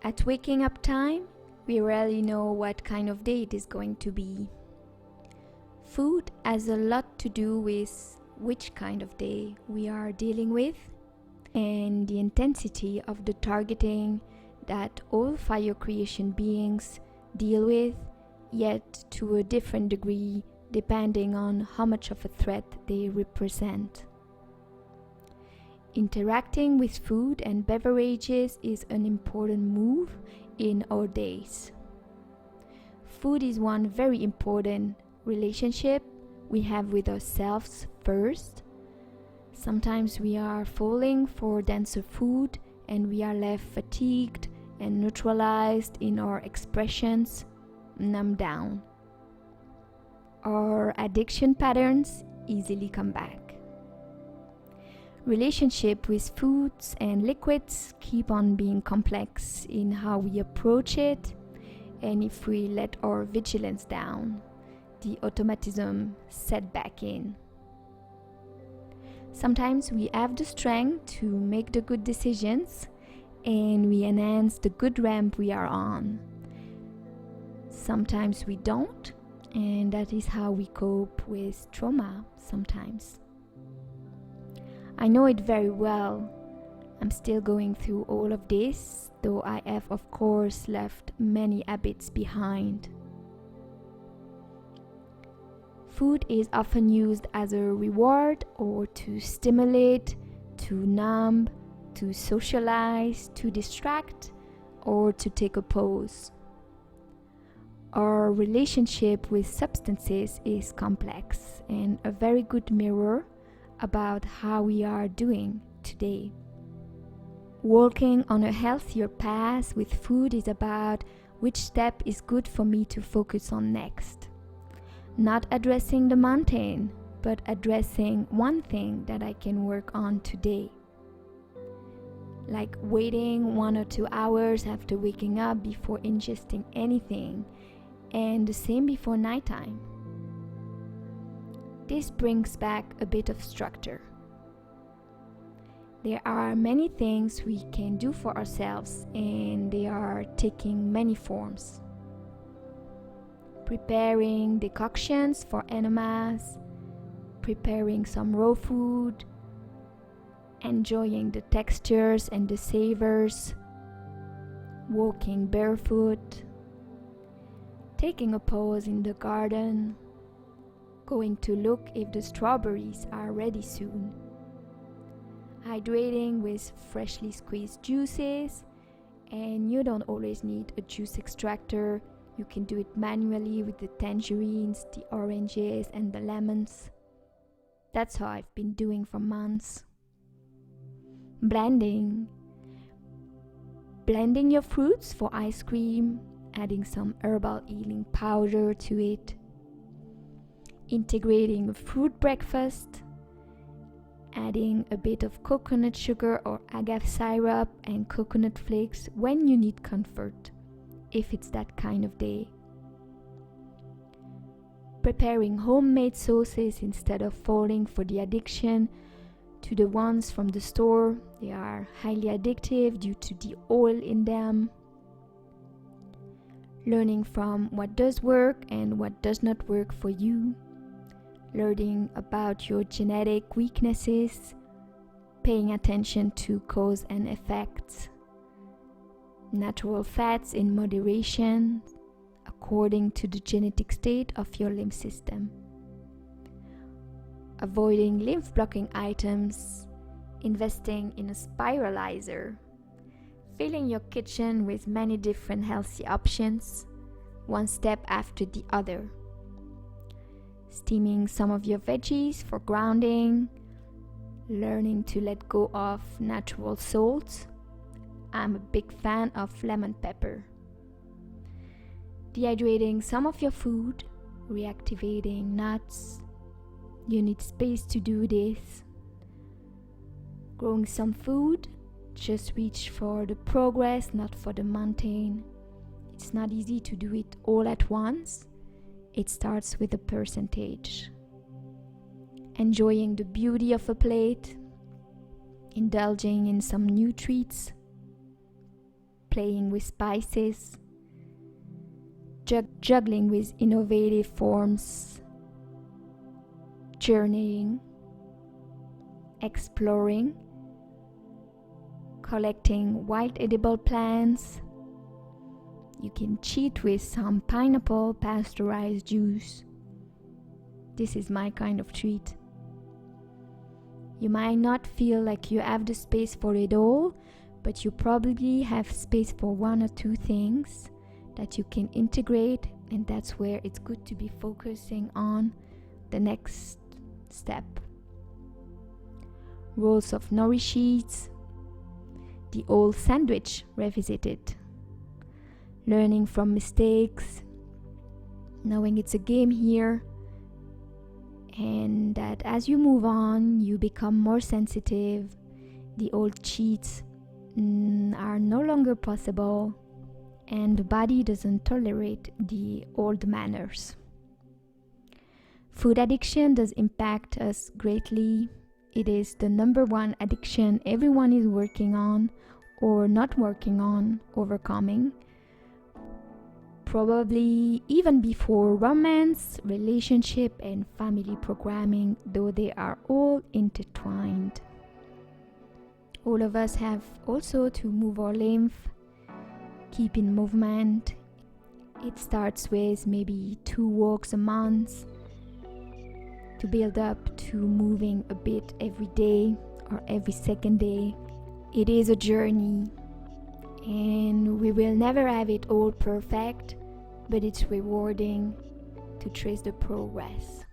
At waking up time, we rarely know what kind of day it is going to be. Food has a lot to do with which kind of day we are dealing with and the intensity of the targeting that all fire creation beings deal with, yet to a different degree depending on how much of a threat they represent. Interacting with food and beverages is an important move in our days. Food is one very important relationship we have with ourselves first. Sometimes we are falling for denser food and we are left fatigued and neutralized in our expressions, numbed down. Our addiction patterns easily come back. Relationship with foods and liquids keep on being complex in how we approach it, and if we let our vigilance down, the automatism set back in. Sometimes we have the strength to make the good decisions and we enhance the good ramp we are on. Sometimes we don't, and that is how we cope with trauma sometimes. I know it very well. I'm still going through all of this, though I have of course left many habits behind. Food is often used as a reward or to stimulate, to numb, to socialize, to distract, or to take a pause. Our relationship with substances is complex and a very good mirror about how we are doing today. Walking on a healthier path with food is about which step is good for me to focus on next. Not addressing the mountain, but addressing one thing that I can work on today. Like waiting 1 or 2 hours after waking up before ingesting anything, and the same before nighttime. This brings back a bit of structure. There are many things we can do for ourselves, and they are taking many forms. Preparing decoctions for enemas, preparing some raw food, enjoying the textures and the savors, walking barefoot, taking a pause in the garden, going to look if the strawberries are ready soon, hydrating with freshly squeezed juices, and you don't always need a juice extractor. You can do it manually with the tangerines, the oranges, and the lemons. That's how I've been doing for months. Blending your fruits for ice cream, adding some herbal healing powder to it. Integrating a fruit breakfast, adding a bit of coconut sugar or agave syrup and coconut flakes when you need comfort, if it's that kind of day. Preparing homemade sauces instead of falling for the addiction to the ones from the store. They are highly addictive due to the oil in them. Learning from what does work and what does not work for you. Learning about your genetic weaknesses. Paying attention to cause and effects. Natural fats in moderation according to the genetic state of your lymph system. Avoiding lymph blocking items, investing in a spiralizer, filling your kitchen with many different healthy options, one step after the other. Steaming some of your veggies for grounding, learning to let go of natural salts. I'm a big fan of lemon pepper. Dehydrating some of your food, reactivating nuts. You need space to do this. Growing some food, just reach for the progress, not for the mountain. It's not easy to do it all at once. It starts with a percentage. Enjoying the beauty of a plate, indulging in some new treats, playing with spices, juggling with innovative forms, journeying, exploring, collecting wild edible plants. You can cheat with some pineapple pasteurized juice. This is my kind of treat. You might not feel like you have the space for it all, but you probably have space for one or two things that you can integrate, and that's where it's good to be focusing on the next step. Rolls of nori sheets, the old sandwich revisited, learning from mistakes, knowing it's a game here, and that as you move on, you become more sensitive. The old cheats are no longer possible, and the body doesn't tolerate the old manners. Food addiction does impact us greatly. It is the number one addiction everyone is working on or not working on overcoming. Probably even before romance, relationship, and family programming, though they are all intertwined. All of us have also to move our lymph, keep in movement. It starts with maybe 2 walks a month to build up to moving a bit every day or every second day. It is a journey, and we will never have it all perfect, but it's rewarding to trace the progress.